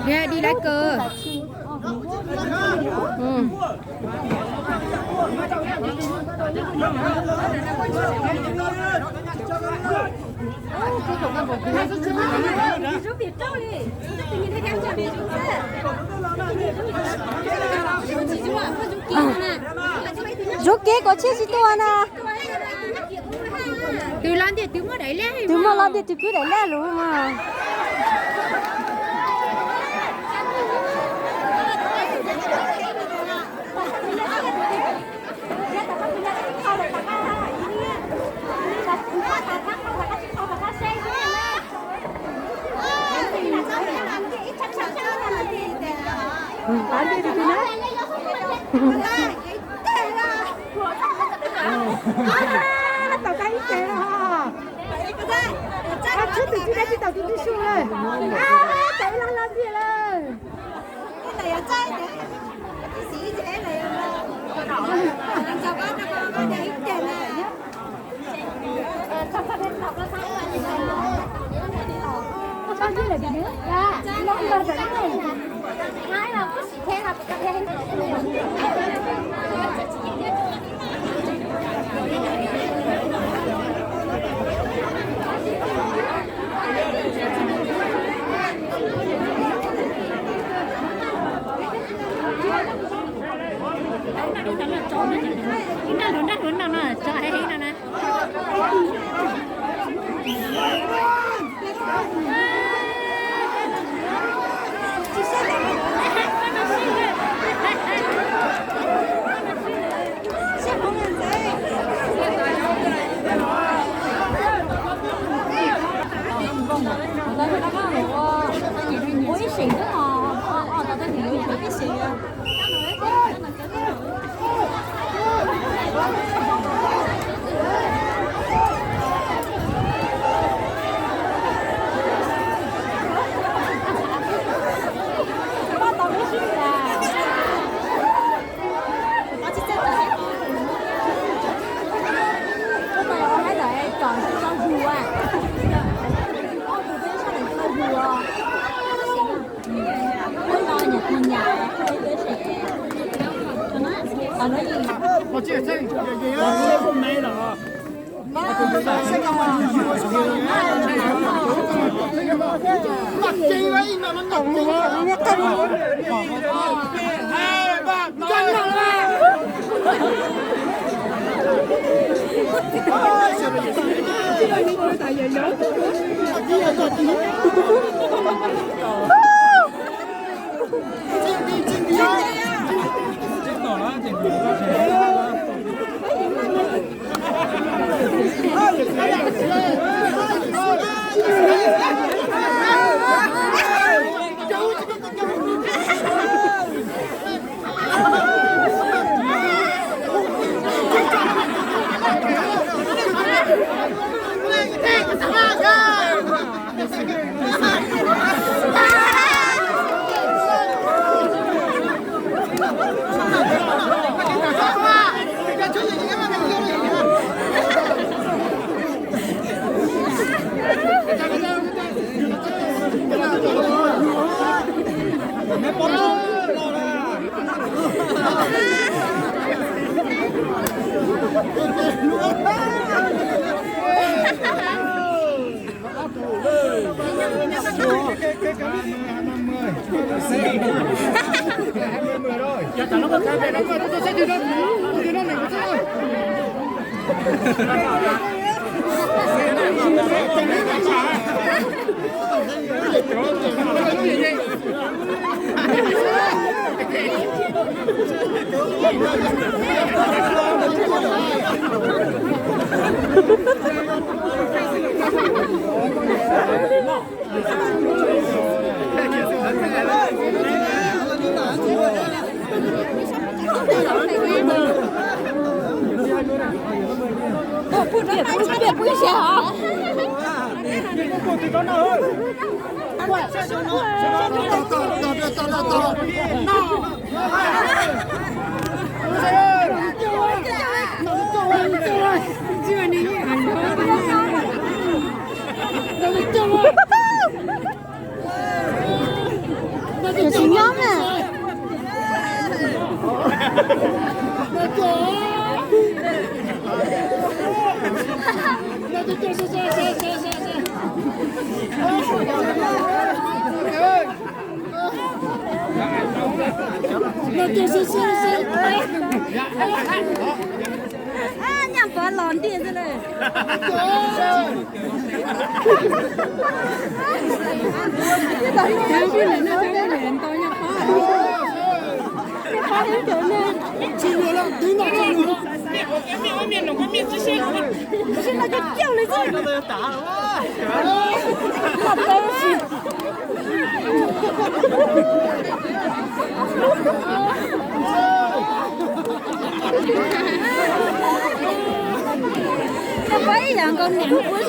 Nè đi lái cờ. Ừ. Rốt kế có chiếc gì to nè. Từ lần thì từ mà đẩy lên. Từ mà lần thì từ cứ đẩy lên luôn mà. Bán đi thì nữa. Tàu tay xe ha. Chút từ đây đi tàu đi xuống lên. Chạy lên đi lên. Cái này trái đấy. Cái gì thế này mà. Làm sao có nó để tiền này. Sao đến tàu nó sáng là sao như là gì nữa? Dạ, nó là cái này. Hai là có gì thế là cái này. Nó nào nè, cho hay nào nè.我这这也不买了。Dạ tao nó có cái này nó tôi sẽ đi đâu đi đâu mình có thôi. Bữa xe hả? 啊，娘把老弟子嘞。进入了，领导进入了。现在就掉了这。打了哇！那东西。这不一样，跟两不是。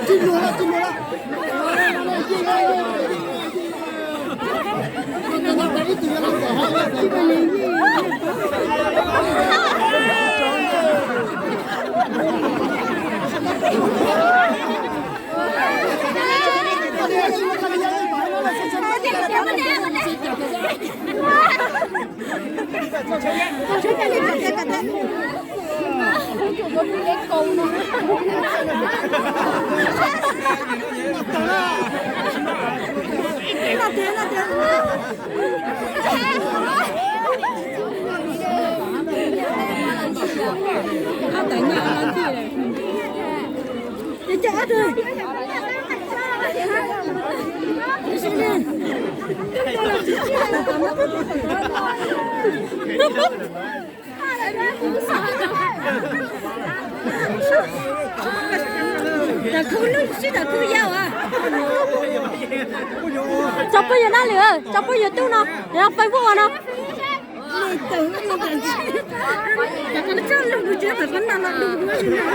进入了。Đã cứ lúc xí đã cứ giàu à. Chọc bây giờ đã lửa, chọc bây giờ tiêu nó, để học phải vô nó. Này tưởng nó cần gì. Đã có nó chơi lúc buổi trưa phải vẫn nào là đừng có gì nữa.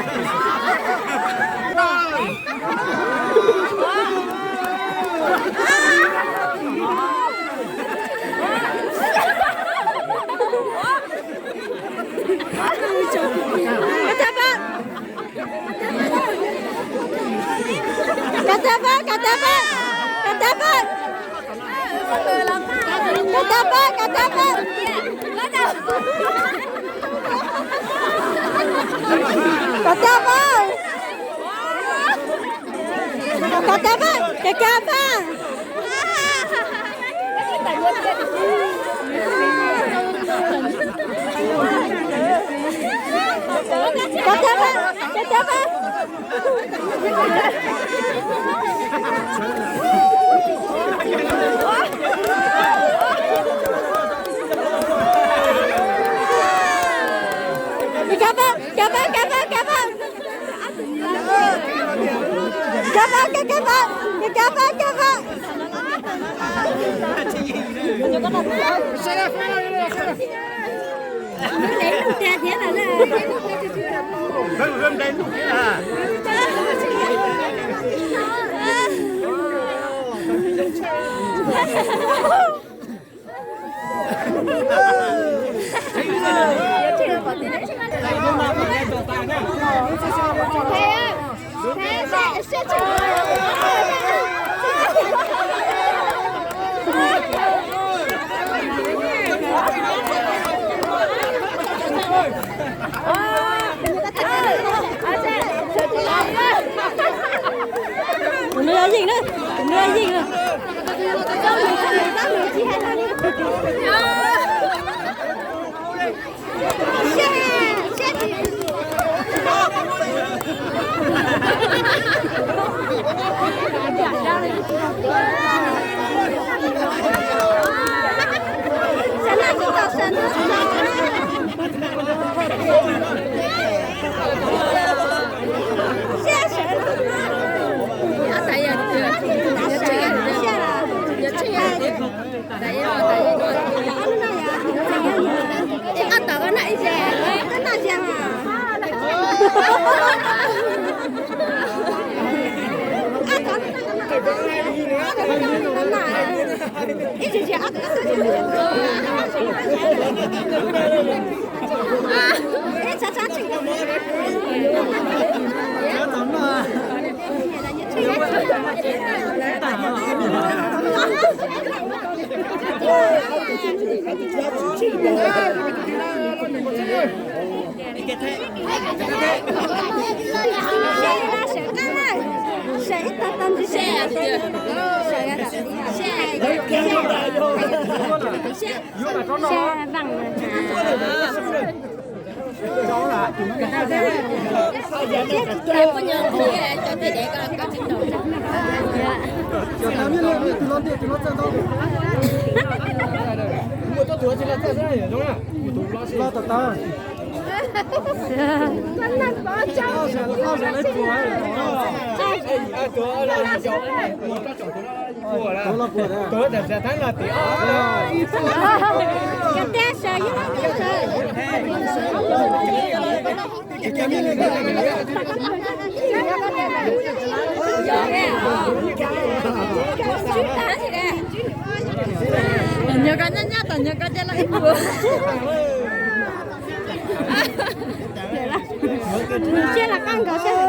我到多起来在这儿也中了，拉倒倒。真的把教你拉上来煮完，哎，得了，脚，我到脚过了，得了，在咱那底啊，给带上一个点等着干这了一步。你先来干个，先来。